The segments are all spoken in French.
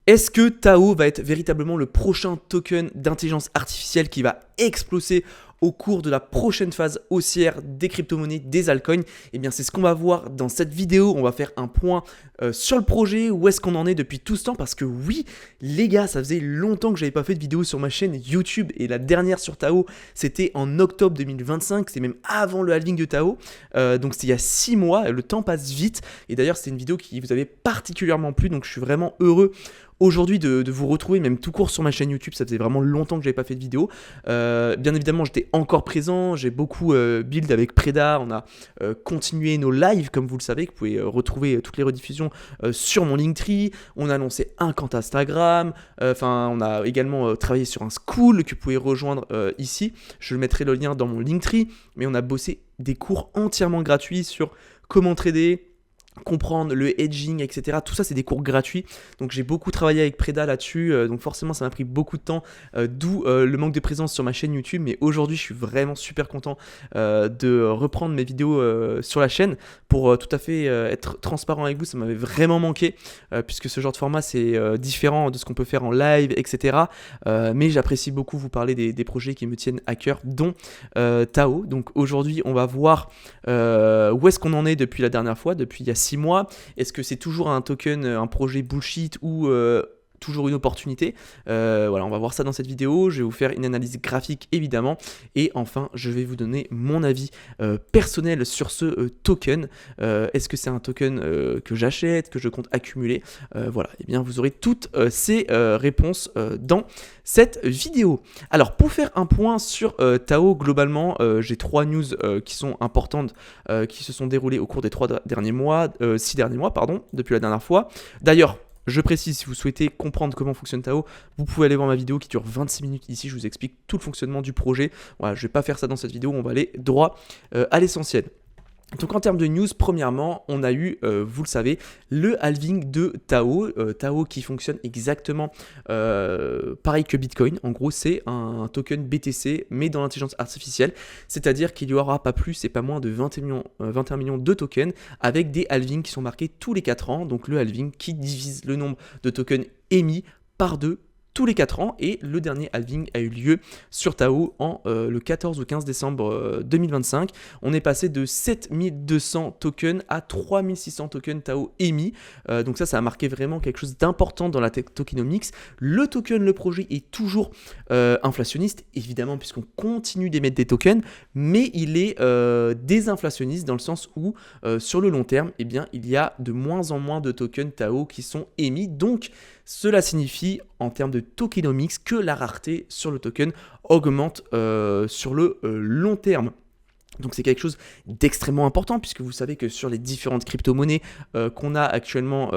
Est-ce que Tao va être véritablement le prochain token d'intelligence artificielle qui va exploser au cours de la prochaine phase haussière des crypto-monnaies, des altcoins? Eh bien, c'est ce qu'on va voir dans cette vidéo. On va faire un point sur le projet, où est-ce qu'on en est depuis tout ce temps, parce que oui, les gars, ça faisait longtemps que j'avais pas fait de vidéo sur ma chaîne YouTube, et la dernière sur Tao, c'était en octobre 2025, c'est même avant le halving de Tao, donc c'était il y a 6 mois, le temps passe vite, et d'ailleurs, c'était une vidéo qui vous avait particulièrement plu, donc je suis vraiment heureux aujourd'hui de vous retrouver, même tout court sur ma chaîne YouTube. Ça faisait vraiment longtemps que j'avais pas fait de vidéo. Bien évidemment, j'étais encore présent, j'ai beaucoup build avec Preda, on a continué nos lives, comme vous le savez, que vous pouvez retrouver toutes les rediffusions sur mon Linktree. On a lancé un compte Instagram, on a également travaillé sur un school que vous pouvez rejoindre ici. Je mettrai le lien dans mon Linktree, mais on a bossé des cours entièrement gratuits sur comment trader, comprendre le hedging, etc. Tout ça, c'est des cours gratuits. Donc, j'ai beaucoup travaillé avec Preda là-dessus. Donc, forcément, ça m'a pris beaucoup de temps. D'où le manque de présence sur ma chaîne YouTube. Mais aujourd'hui, je suis vraiment super content de reprendre mes vidéos sur la chaîne. Pour tout à fait être transparent avec vous, ça m'avait vraiment manqué. Puisque ce genre de format, c'est différent de ce qu'on peut faire en live, etc. Mais j'apprécie beaucoup vous parler des projets qui me tiennent à cœur, dont Tao. Donc, aujourd'hui, on va voir où est-ce qu'on en est depuis la dernière fois, depuis il y a 6 mois. Est-ce que c'est toujours un token, un projet bullshit, ou toujours une opportunité? Voilà, on va voir ça dans cette vidéo. Je vais vous faire une analyse graphique, évidemment, et enfin je vais vous donner mon avis personnel sur ce token. Est-ce que c'est un token que j'achète, que je compte accumuler? Voilà, et bien vous aurez toutes ces réponses dans cette vidéo. Alors, pour faire un point sur Tao, globalement, j'ai 3 news qui sont importantes, qui se sont déroulées au cours des 6 derniers mois, depuis la dernière fois. D'ailleurs, je précise, si vous souhaitez comprendre comment fonctionne Tao, vous pouvez aller voir ma vidéo qui dure 26 minutes ici. Je vous explique tout le fonctionnement du projet. Voilà, je ne vais pas faire ça dans cette vidéo, on va aller droit à l'essentiel. Donc en termes de news, premièrement, on a eu, vous le savez, le halving de Tao. Tao qui fonctionne exactement pareil que Bitcoin. En gros, c'est un token BTC, mais dans l'intelligence artificielle. C'est-à-dire qu'il n'y aura pas plus et pas moins de 21 millions de tokens, avec des halvings qui sont marqués tous les 4 ans. Donc le halving qui divise le nombre de tokens émis par 2 tous les 4 ans, et le dernier halving a eu lieu sur Tao en le 14 ou 15 décembre 2025. On est passé de 7200 tokens à 3600 tokens Tao émis. Donc ça a marqué vraiment quelque chose d'important dans la tokenomics. Le token, le projet est toujours inflationniste, évidemment, puisqu'on continue d'émettre des tokens, mais il est désinflationniste dans le sens où sur le long terme, eh bien, il y a de moins en moins de tokens Tao qui sont émis. Donc cela signifie, en termes de tokenomics, que la rareté sur le token augmente sur le long terme. Donc c'est quelque chose d'extrêmement important, puisque vous savez que sur les différentes crypto-monnaies qu'on a actuellement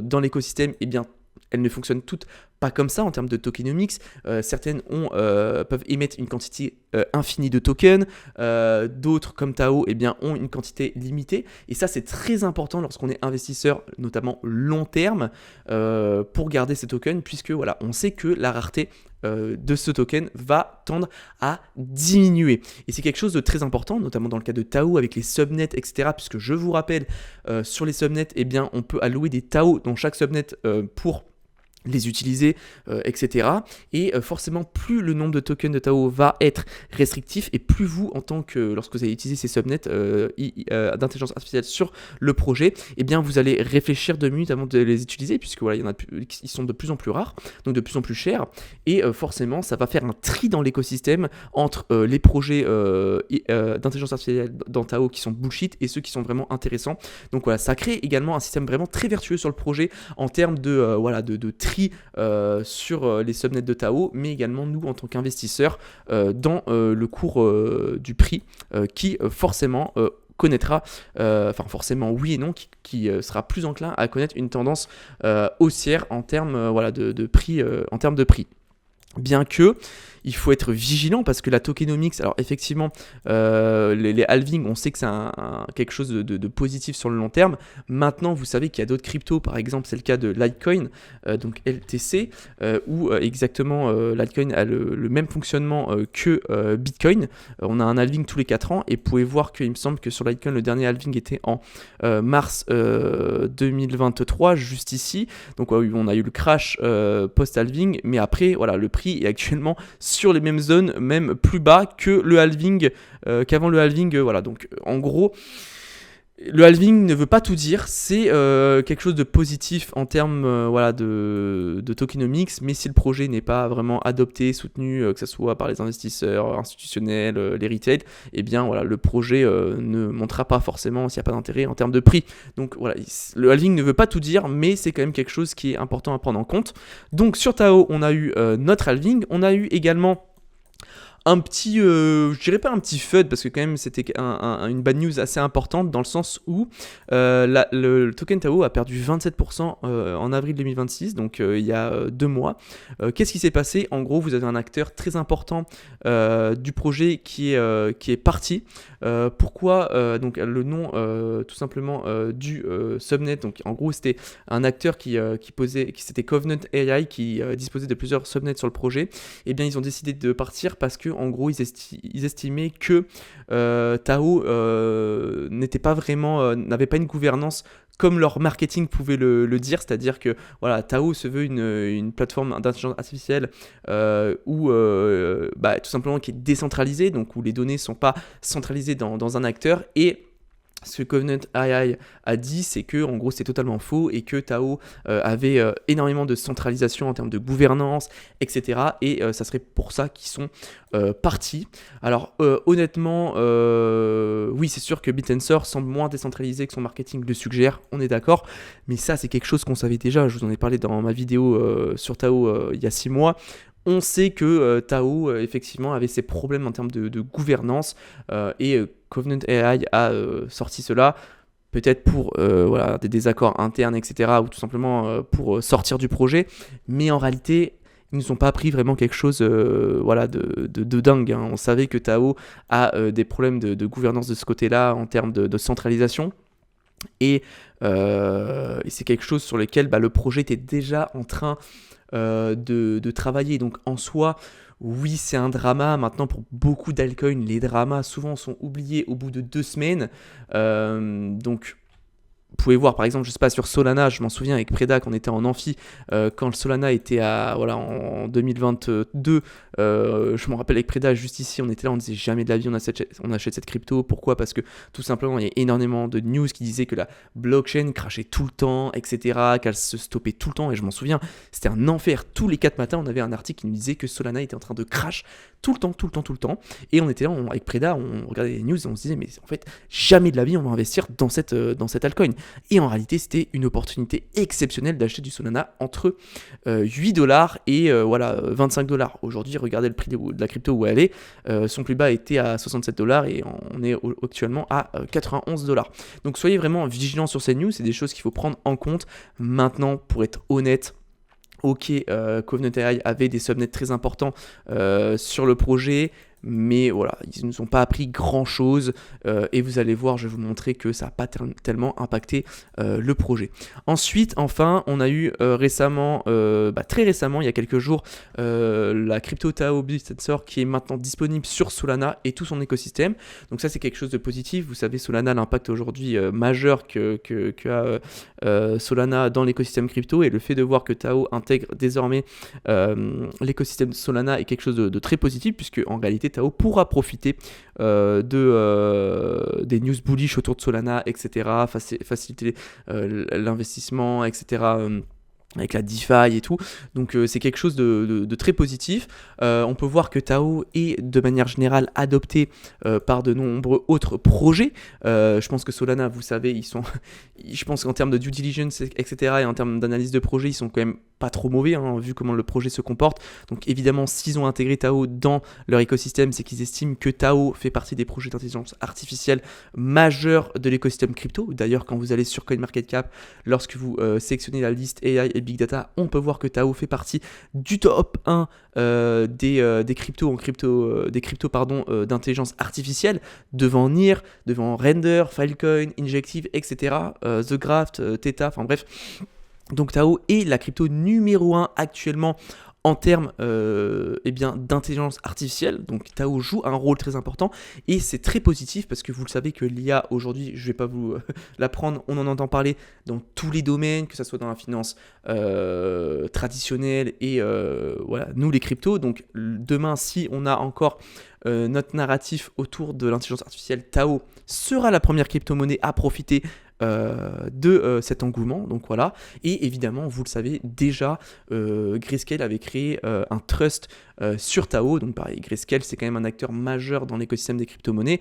dans l'écosystème, eh bien, elles ne fonctionnent toutes pas comme ça en termes de tokenomics. Certaines peuvent émettre une quantité infinie de tokens, d'autres comme Tao eh bien, ont une quantité limitée, et ça c'est très important lorsqu'on est investisseur, notamment long terme, pour garder ces tokens, puisque voilà, on sait que la rareté de ce token va tendre à diminuer, et c'est quelque chose de très important, notamment dans le cas de Tao avec les subnets, etc. Puisque je vous rappelle, sur les subnets, eh bien, on peut allouer des Tao dans chaque subnet pour les utiliser, etc. Et forcément, plus le nombre de tokens de Tao va être restrictif, et plus vous, en tant que, lorsque vous allez utiliser ces subnets d'intelligence artificielle sur le projet, eh bien, vous allez réfléchir 2 minutes avant de les utiliser, puisque voilà, ils sont de plus en plus rares, donc de plus en plus chers, et forcément, ça va faire un tri dans l'écosystème entre les projets d'intelligence artificielle dans Tao qui sont bullshit et ceux qui sont vraiment intéressants. Donc voilà, ça crée également un système vraiment très vertueux sur le projet en termes de tri sur les subnets de Tao, mais également nous en tant qu'investisseurs dans le cours du prix qui forcément connaîtra, forcément oui et non, qui sera plus enclin à connaître une tendance haussière en termes de prix, en termes de prix. Bien que, il faut être vigilant parce que la tokenomics, alors effectivement, les halvings, on sait que c'est quelque chose de positif sur le long terme. Maintenant, vous savez qu'il y a d'autres cryptos, par exemple, c'est le cas de Litecoin, donc LTC, où exactement Litecoin a le même fonctionnement que Bitcoin. On a un halving tous les 4 ans et vous pouvez voir qu'il me semble que sur Litecoin, le dernier halving était en mars 2023, juste ici. Donc on a eu le crash post-halving, mais après, voilà, le prix est actuellement sur les mêmes zones, même plus bas que le halving, qu'avant le halving. Voilà, donc en gros, le halving ne veut pas tout dire, c'est quelque chose de positif en termes voilà, de tokenomics, mais si le projet n'est pas vraiment adopté, soutenu, que ce soit par les investisseurs institutionnels, les retail, eh bien voilà, le projet ne montera pas forcément s'il n'y a pas d'intérêt en termes de prix. Donc voilà, le halving ne veut pas tout dire, mais c'est quand même quelque chose qui est important à prendre en compte. Donc sur Tao, on a eu notre halving, on a eu également un petit, je dirais pas un petit FUD, parce que quand même c'était une bad news assez importante dans le sens où le token Tao a perdu 27% en avril 2026, donc il y a 2 mois. Qu'est-ce qui s'est passé? En gros, vous avez un acteur très important du projet qui est parti. Pourquoi donc le nom tout simplement du subnet, donc en gros c'était un acteur qui c'était Covenant AI qui disposait de plusieurs subnets sur le projet. Et bien ils ont décidé de partir parce que en gros ils estimaient que Tao n'était pas vraiment n'avait pas une gouvernance comme leur marketing pouvait le dire, c'est-à-dire que voilà, Tao se veut une plateforme d'intelligence artificielle où tout simplement qui est décentralisée, donc où les données ne sont pas centralisées dans un acteur. Et ce que Covenant AI a dit, c'est que en gros c'est totalement faux et que Tao avait énormément de centralisation en termes de gouvernance, etc. Et ça serait pour ça qu'ils sont partis. Alors honnêtement, oui c'est sûr que BitTensor semble moins décentralisé que son marketing le suggère, on est d'accord, mais ça c'est quelque chose qu'on savait déjà, je vous en ai parlé dans ma vidéo sur Tao il y a 6 mois. On sait que Tao, effectivement, avait ses problèmes en termes de gouvernance et Covenant AI a sorti cela, peut-être pour voilà, des désaccords internes, etc., ou tout simplement pour sortir du projet, mais en réalité, ils ne nous ont pas appris vraiment quelque chose voilà, de dingue. Hein. On savait que Tao a des problèmes de gouvernance de ce côté-là en termes de centralisation. Et c'est quelque chose sur lequel le projet était déjà en train de travailler. Donc en soi, oui, c'est un drama. Maintenant, pour beaucoup d'altcoins, les dramas souvent sont oubliés au bout de 2 semaines. Donc vous pouvez voir par exemple, je sais pas, sur Solana, je m'en souviens avec Preda quand on était en amphi, quand le Solana était en 2022, je me rappelle avec Preda juste ici, on était là, on disait jamais de la vie on achète cette crypto. Pourquoi? Parce que tout simplement il y a énormément de news qui disaient que la blockchain crachait tout le temps, etc., qu'elle se stoppait tout le temps, et je m'en souviens, c'était un enfer. Tous les 4 matins on avait un article qui nous disait que Solana était en train de crash tout le temps, et on était là avec Preda, on regardait les news et on se disait mais en fait jamais de la vie on va investir dans cette altcoin. Et en réalité, c'était une opportunité exceptionnelle d'acheter du Solana entre $8 et voilà, $25. Aujourd'hui, regardez le prix de la crypto où elle est. Son plus bas était à $67 et on est actuellement à $91. Donc soyez vraiment vigilants sur ces news, c'est des choses qu'il faut prendre en compte. Maintenant, pour être honnête, ok, Covenant AI avait des subnets très importants sur le projet, mais voilà, ils ne nous ont pas appris grand chose et vous allez voir, je vais vous montrer que ça n'a pas tellement impacté le projet. Ensuite, enfin, on a eu récemment, très récemment, il y a quelques jours, la crypto Tao BitTensor qui est maintenant disponible sur Solana et tout son écosystème. Donc ça c'est quelque chose de positif. Vous savez, Solana, l'impact aujourd'hui majeur que a Solana dans l'écosystème crypto, et le fait de voir que Tao intègre désormais l'écosystème Solana est quelque chose de très positif, puisque en réalité Tao pourra profiter des news bullish autour de Solana, etc., faciliter l'investissement, etc., avec la DeFi et tout, donc c'est quelque chose de très positif. On peut voir que Tao est de manière générale adopté par de nombreux autres projets. Je pense que Solana, vous savez, je pense qu'en termes de due diligence, etc., et en termes d'analyse de projet, ils sont quand même pas trop mauvais, hein, vu comment le projet se comporte. Donc évidemment, s'ils ont intégré Tao dans leur écosystème, c'est qu'ils estiment que Tao fait partie des projets d'intelligence artificielle majeurs de l'écosystème crypto. D'ailleurs, quand vous allez sur CoinMarketCap, lorsque vous sélectionnez la liste AI et big data, on peut voir que Tao fait partie du top 1 des cryptos d'intelligence artificielle, devant NIR, devant Render, Filecoin, Injective, etc., The Graft, Theta, enfin bref. Donc Tao est la crypto numéro 1 actuellement en termes d'intelligence artificielle. Donc Tao joue un rôle très important et c'est très positif parce que vous le savez que l'IA aujourd'hui, je ne vais pas vous l'apprendre, on en entend parler dans tous les domaines, que ce soit dans la finance traditionnelle et voilà, nous les cryptos. Donc demain, si on a encore notre narratif autour de l'intelligence artificielle, Tao sera la première crypto-monnaie à profiter de cet engouement. Donc voilà, et évidemment vous le savez déjà, Grayscale avait créé un trust sur Tao. Donc pareil, Grayscale c'est quand même un acteur majeur dans l'écosystème des crypto-monnaies,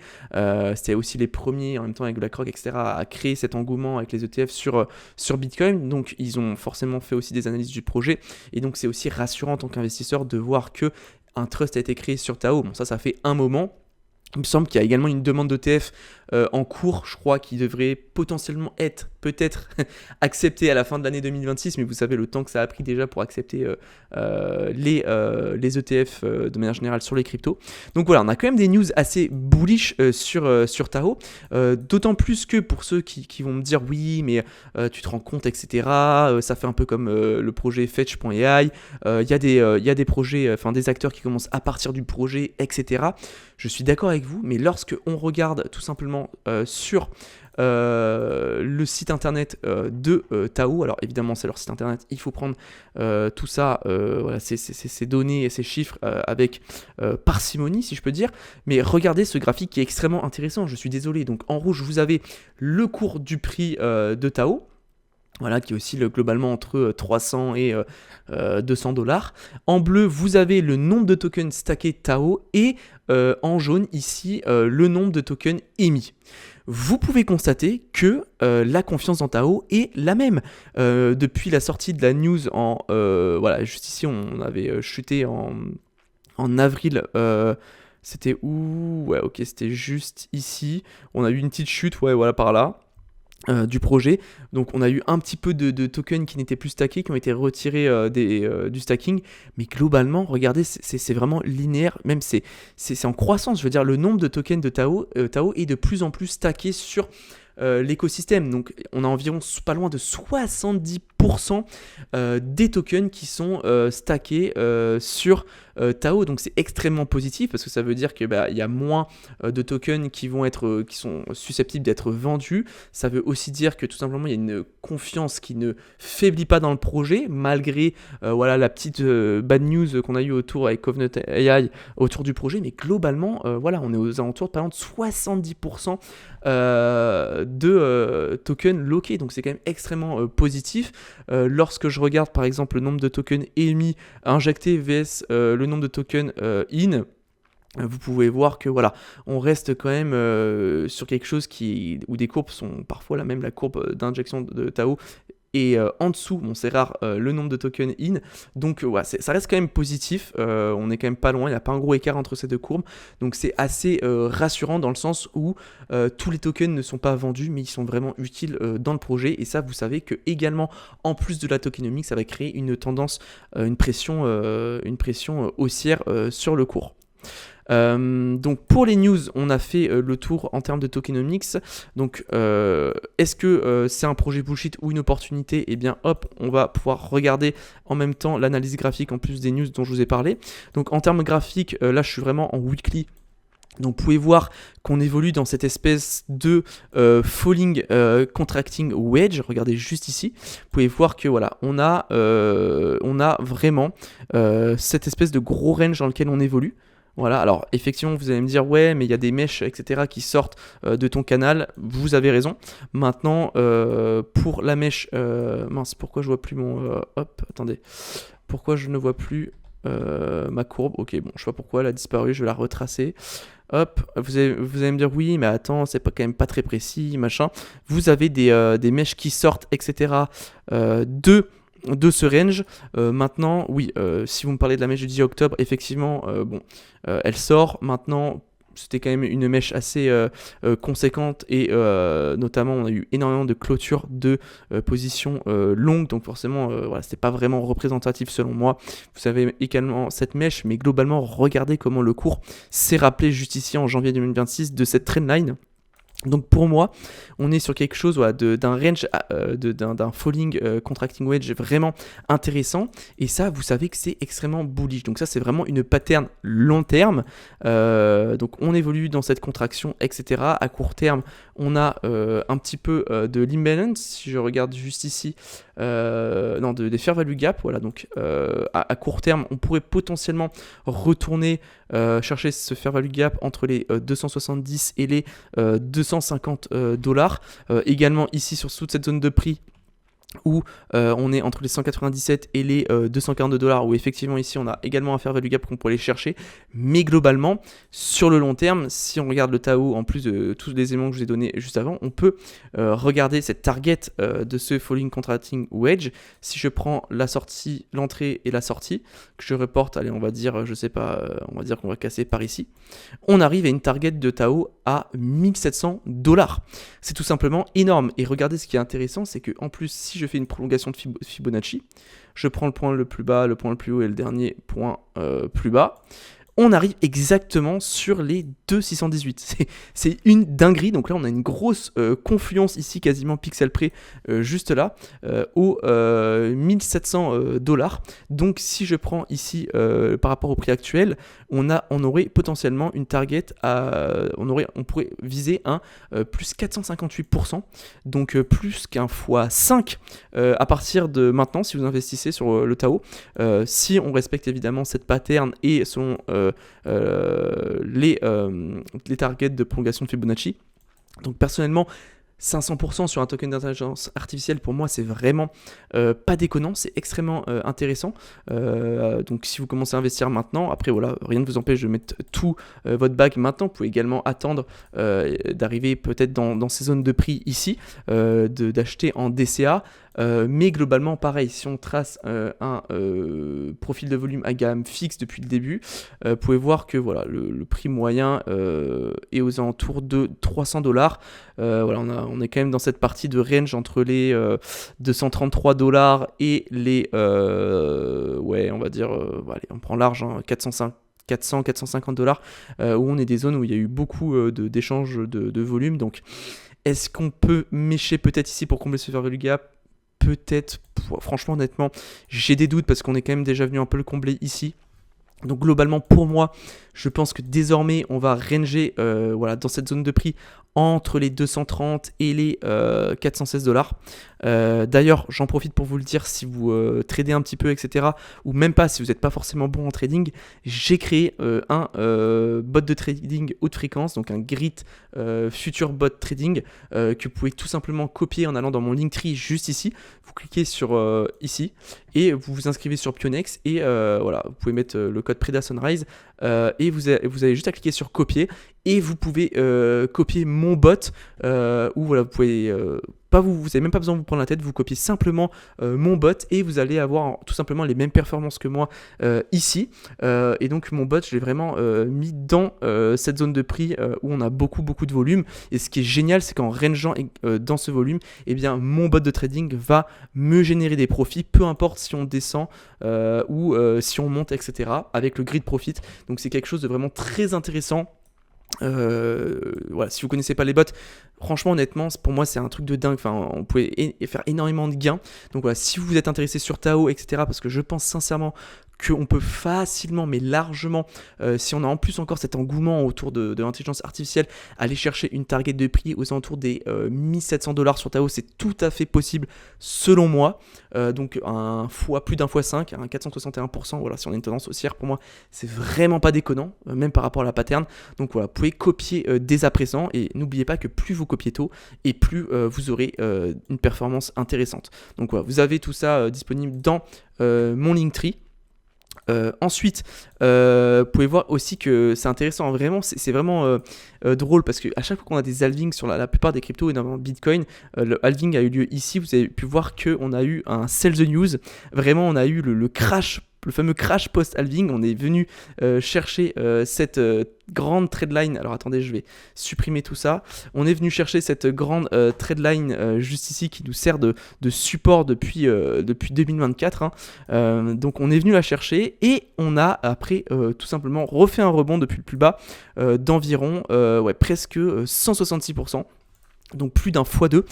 c'était aussi les premiers en même temps avec BlackRock, etc., à créer cet engouement avec les ETF sur Bitcoin. Donc ils ont forcément fait aussi des analyses du projet et donc c'est aussi rassurant en tant qu'investisseur de voir que un trust a été créé sur Tao. Bon, ça fait un moment. Il me semble qu'il y a également une demande d'ETF en cours, je crois, qui devrait potentiellement être peut-être acceptée à la fin de l'année 2026, mais vous savez le temps que ça a pris déjà pour accepter les ETF de manière générale sur les cryptos. Donc voilà, on a quand même des news assez bullish sur Tao, d'autant plus que pour ceux qui vont me dire oui, mais tu te rends compte, etc., ça fait un peu comme le projet Fetch.ai, il y a des projets, enfin des acteurs qui commencent à partir du projet, etc. Je suis d'accord avec vous, mais lorsque on regarde tout simplement sur le site internet de Tao, alors évidemment c'est leur site internet, il faut prendre tout ça, voilà, ces données et ces chiffres avec parcimonie si je peux dire, mais regardez ce graphique qui est extrêmement intéressant, je suis désolé. Donc en rouge vous avez le cours du prix de Tao, voilà, qui oscille globalement entre 300 et $200. En bleu, vous avez le nombre de tokens stackés Tao et en jaune, ici, le nombre de tokens émis. Vous pouvez constater que la confiance dans Tao est la même. Depuis la sortie de la news voilà, juste ici, on avait chuté en avril. C'était où? Ouais, ok, c'était juste ici. On a eu une petite chute, ouais, voilà, par là. Du projet. Donc on a eu un petit peu de tokens qui n'étaient plus stackés, qui ont été retirés du stacking, mais globalement regardez, c'est vraiment linéaire, même c'est en croissance. Je veux dire, le nombre de tokens de Tao est de plus en plus stacké sur l'écosystème. Donc on a environ pas loin de 70% des tokens qui sont stackés sur Tao. Donc c'est extrêmement positif parce que ça veut dire que y a moins de tokens qui sont susceptibles d'être vendus. Ça veut aussi dire que tout simplement il y a une confiance qui ne faiblit pas dans le projet malgré voilà la petite bad news qu'on a eu autour avec Covenant AI autour du projet, mais globalement voilà, on est aux alentours de par exemple 70% de tokens loqués. Donc c'est quand même extrêmement positif. Lorsque je regarde par exemple le nombre de tokens émis injectés vs le nombre de tokens in, vous pouvez voir que voilà, on reste quand même sur quelque chose où des courbes sont parfois la courbe d'injection de Tao. Et en dessous, bon c'est rare, le nombre de tokens in. Donc voilà, ça reste quand même positif. On est quand même pas loin, il n'y a pas un gros écart entre ces deux courbes. Donc c'est assez rassurant dans le sens où tous les tokens ne sont pas vendus, mais ils sont vraiment utiles dans le projet. Et ça, vous savez que également, en plus de la tokenomics, ça va créer une tendance, une pression haussière sur le cours. Donc pour les news, on a fait le tour en termes de tokenomics. Donc est-ce que c'est un projet bullshit ou une opportunité? Eh bien hop, on va pouvoir regarder en même temps l'analyse graphique en plus des news dont je vous ai parlé. Donc en termes graphiques, là je suis vraiment en weekly. Donc vous pouvez voir qu'on évolue dans cette espèce de falling contracting wedge. Regardez juste ici. Vous pouvez voir que voilà, on a vraiment cette espèce de gros range dans lequel on évolue. Voilà, alors effectivement vous allez me dire ouais mais il y a des mèches etc qui sortent de ton canal, vous avez raison. Maintenant pour la mèche, mince pourquoi je vois plus mon attendez, pourquoi je ne vois plus ma courbe, ok bon je sais pas pourquoi elle a disparu, je vais la retracer. Hop, vous allez me dire oui mais attends c'est quand même pas très précis machin. Vous avez des mèches qui sortent etc de ce range. Maintenant, oui, si vous me parlez de la mèche du 10 octobre, effectivement, elle sort. Maintenant, c'était quand même une mèche assez conséquente et notamment on a eu énormément de clôtures de positions longues, donc forcément voilà, c'était pas vraiment représentatif selon moi. Vous avez également cette mèche, mais globalement regardez comment le cours s'est rappelé juste ici en janvier 2026 de cette trendline. Donc pour moi, on est sur quelque chose voilà, d'un range, d'un falling contracting wedge vraiment intéressant. Et ça, vous savez que c'est extrêmement bullish. Donc ça, c'est vraiment une pattern long terme. Donc on évolue dans cette contraction, etc. À court terme, on a un petit peu de l'imbalance. Si je regarde juste ici, non, des fair value gap. Voilà, donc à court terme, on pourrait potentiellement retourner chercher ce fair value gap entre les 270 et les 250 dollars. Également ici sur toute cette zone de prix où on est entre les 197 et les 242 dollars, où effectivement ici on a également un fair value gap qu'on pourrait aller chercher, mais globalement sur le long terme, si on regarde le Tao en plus de tous les éléments que je vous ai donnés juste avant, on peut regarder cette target de ce falling contracting wedge. Si je prends la sortie, l'entrée et la sortie, que je reporte, allez on va dire, je sais pas, on va dire qu'on va casser par ici, on arrive à une target de Tao à 1700 dollars. C'est tout simplement énorme. Et regardez, ce qui est intéressant, c'est que en plus, si je fais une prolongation de Fibonacci, je prends le point le plus bas, le point le plus haut et le dernier point plus bas, on arrive exactement sur les 2,618. C'est une dinguerie. Donc là, on a une grosse confluence ici, quasiment pixel près, juste là, aux 1700 dollars. Donc si je prends ici, par rapport au prix actuel, on aurait potentiellement une target on pourrait viser un plus 458%, donc plus qu'un x5 à partir de maintenant si vous investissez sur le Tao. Si on respecte évidemment cette pattern et selon les targets de prolongation de Fibonacci. Donc personnellement, 500% sur un token d'intelligence artificielle, pour moi, c'est vraiment pas déconnant, c'est extrêmement intéressant. Donc, si vous commencez à investir maintenant, après, voilà, rien ne vous empêche de mettre tout votre bag maintenant. Vous pouvez également attendre d'arriver peut-être dans ces zones de prix ici, d'acheter en DCA. Mais globalement, pareil, si on trace un profil de volume à gamme fixe depuis le début, vous pouvez voir que voilà, le prix moyen est aux alentours de 300 dollars. Voilà, on est quand même dans cette partie de range entre les 233 dollars et les, ouais, on va dire, allez, on prend large, hein, 450 dollars, où on est des zones où il y a eu beaucoup d'échanges de volume. Donc, est-ce qu'on peut mécher peut-être ici pour combler ce fair value gap? Peut-être, franchement, honnêtement, j'ai des doutes parce qu'on est quand même déjà venu un peu le combler ici. Donc globalement, pour moi, je pense que désormais, on va ranger voilà, dans cette zone de prix entre les 230 et les 416 dollars. D'ailleurs, j'en profite pour vous le dire, si vous tradez un petit peu, etc., ou même pas, si vous n'êtes pas forcément bon en trading, j'ai créé un bot de trading haute fréquence, donc un Grit Future Bot Trading, que vous pouvez tout simplement copier en allant dans mon Linktree juste ici. Vous cliquez sur ici et vous vous inscrivez sur Pionex et voilà, vous pouvez mettre le code Preda Sunrise et vous avez juste à cliquer sur copier et vous pouvez copier mon bot où voilà, vous pouvez vous n'avez même pas besoin de vous prendre la tête, vous copiez simplement mon bot et vous allez avoir tout simplement les mêmes performances que moi ici. Et donc mon bot, je l'ai vraiment mis dans cette zone de prix où on a beaucoup de volume. Et ce qui est génial, c'est qu'en rangeant dans ce volume, eh bien mon bot de trading va me générer des profits, peu importe si on descend ou si on monte, etc. avec le grid profit. Donc c'est quelque chose de vraiment très intéressant. Voilà, si vous connaissez pas les bots, franchement honnêtement pour moi c'est un truc de dingue. Enfin, on pouvait faire énormément de gains. Donc voilà, si vous êtes intéressé sur Tao, etc., parce que je pense sincèrement qu'on peut facilement, mais largement, si on a en plus encore cet engouement autour de l'intelligence artificielle, aller chercher une target de prix aux alentours des 1700 dollars sur Tao, c'est tout à fait possible selon moi. Donc plus d'un fois 5, un 461%, voilà, si on a une tendance haussière, pour moi, c'est vraiment pas déconnant, même par rapport à la pattern. Donc voilà, vous pouvez copier dès à présent et n'oubliez pas que plus vous copiez tôt et plus vous aurez une performance intéressante. Donc voilà, vous avez tout ça disponible dans mon Linktree. Ensuite, vous pouvez voir aussi que c'est intéressant, vraiment, c'est vraiment drôle parce qu'à chaque fois qu'on a des halvings sur la plupart des cryptos et notamment Bitcoin, le halving a eu lieu ici. Vous avez pu voir qu'on a eu un sell the news, vraiment on a eu le crash le fameux crash post-halving. On est venu chercher cette grande trendline. Alors attendez, je vais supprimer tout ça. On est venu chercher cette grande trendline juste ici qui nous sert de support depuis 2024. Hein. Donc on est venu la chercher et on a après tout simplement refait un rebond depuis le plus bas d'environ presque 166%. Donc plus d'un x2.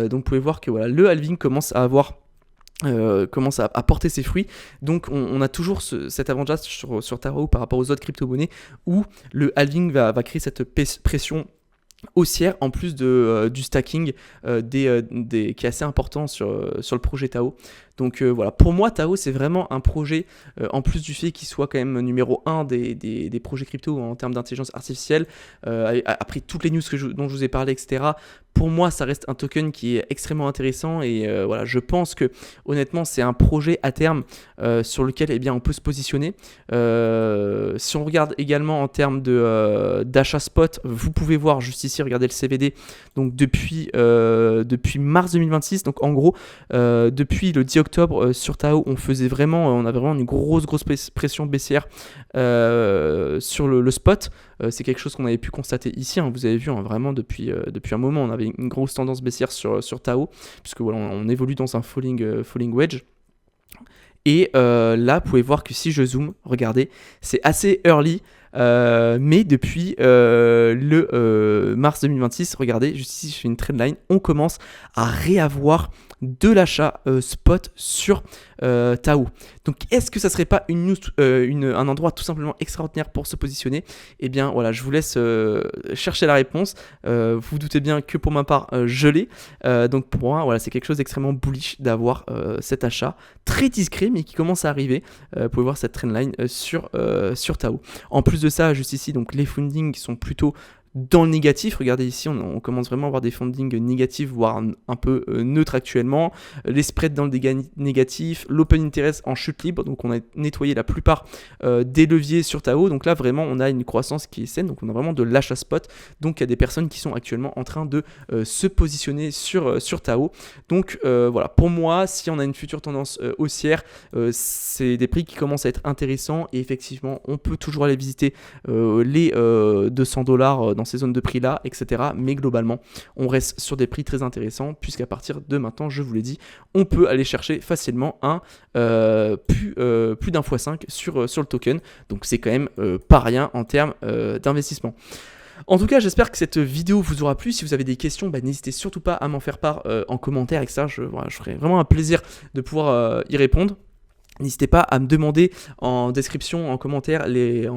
Donc vous pouvez voir que voilà, le halving commence à porter ses fruits. Donc on a toujours cet avantage sur Taro par rapport aux autres crypto-monnaies où le halving va créer cette pression haussière en plus du stacking qui est assez important sur le projet Tao. Donc voilà, pour moi Tao c'est vraiment un projet, en plus du fait qu'il soit quand même numéro 1 des projets crypto en termes d'intelligence artificielle, après toutes les news dont je vous ai parlé, etc. Pour moi ça reste un token qui est extrêmement intéressant et voilà, je pense que honnêtement c'est un projet à terme sur lequel eh bien, on peut se positionner. Si on regarde également en termes d'achat spot, vous pouvez voir juste ici, regardez le CVD, donc depuis mars 2026, donc en gros depuis le 10 octobre sur Tao on a vraiment une grosse pression baissière sur le spot. C'est quelque chose qu'on avait pu constater ici, hein, vous avez vu, hein, vraiment depuis un moment on avait une grosse tendance baissière sur Tao, puisque voilà, on évolue dans un falling wedge. Et là vous pouvez voir que si je zoome, regardez, c'est assez early. Mais depuis le mars 2026, regardez, juste ici je fais une trendline, on commence à réavoir de l'achat spot sur Tao. Donc est-ce que ça serait pas un endroit tout simplement extraordinaire pour se positionner? Eh bien voilà, je vous laisse chercher la réponse. Vous vous doutez bien que pour ma part je l'ai. Donc pour moi voilà, c'est quelque chose d'extrêmement bullish d'avoir cet achat très discret mais qui commence à arriver. Vous pouvez voir cette trendline sur Tao. En plus de ça, juste ici, donc les fundings qui sont plutôt dans le négatif. Regardez ici, on commence vraiment à avoir des fundings négatifs, voire un peu neutres actuellement. Les spreads dans le dégât négatif, l'open interest en chute libre. Donc on a nettoyé la plupart des leviers sur Tao. Donc là vraiment on a une croissance qui est saine. Donc on a vraiment de l'achat spot. Donc il y a des personnes qui sont actuellement en train de se positionner sur Tao. Donc voilà, pour moi, si on a une future tendance haussière, c'est des prix qui commencent à être intéressants. Et effectivement, on peut toujours aller visiter les $200 dans ces zones de prix là, etc. Mais globalement, on reste sur des prix très intéressants puisqu'à partir de maintenant, je vous l'ai dit, on peut aller chercher facilement plus d'un x5 sur le token. Donc c'est quand même pas rien en termes d'investissement. En tout cas, j'espère que cette vidéo vous aura plu. Si vous avez des questions, n'hésitez surtout pas à m'en faire part en commentaire, etc. Je ferai vraiment un plaisir de pouvoir y répondre. N'hésitez pas à me demander en description, en commentaire, les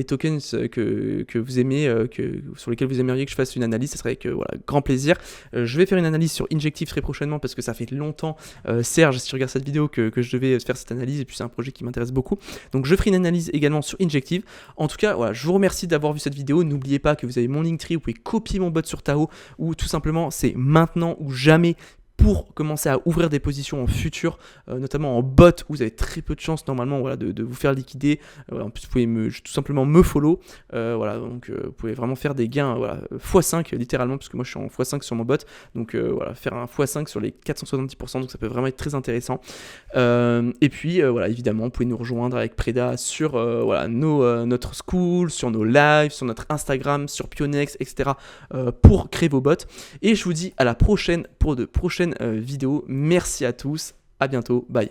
tokens que vous aimez, sur lesquels vous aimeriez que je fasse une analyse. Ce serait avec grand plaisir. Je vais faire une analyse sur Injective très prochainement parce que ça fait longtemps, Serge, si tu regardes cette vidéo, que je devais faire cette analyse et puis c'est un projet qui m'intéresse beaucoup. Donc je ferai une analyse également sur Injective. En tout cas, voilà, je vous remercie d'avoir vu cette vidéo. N'oubliez pas que vous avez mon Linktree, vous pouvez copier mon bot sur Tao ou tout simplement c'est maintenant ou jamais pour commencer à ouvrir des positions en futur, notamment en bot où vous avez très peu de chances normalement de vous faire liquider. En plus vous pouvez tout simplement me follow, donc vous pouvez vraiment faire des gains x5 littéralement, parce que moi je suis en x5 sur mon bot, donc faire un x5 sur les 470%, donc ça peut vraiment être très intéressant. Et puis évidemment vous pouvez nous rejoindre avec Preda sur notre school, sur nos lives, sur notre Instagram, sur Pionex, etc. Pour créer vos bots. Et je vous dis à la prochaine pour de prochaines vidéos. Merci à tous, à bientôt, bye.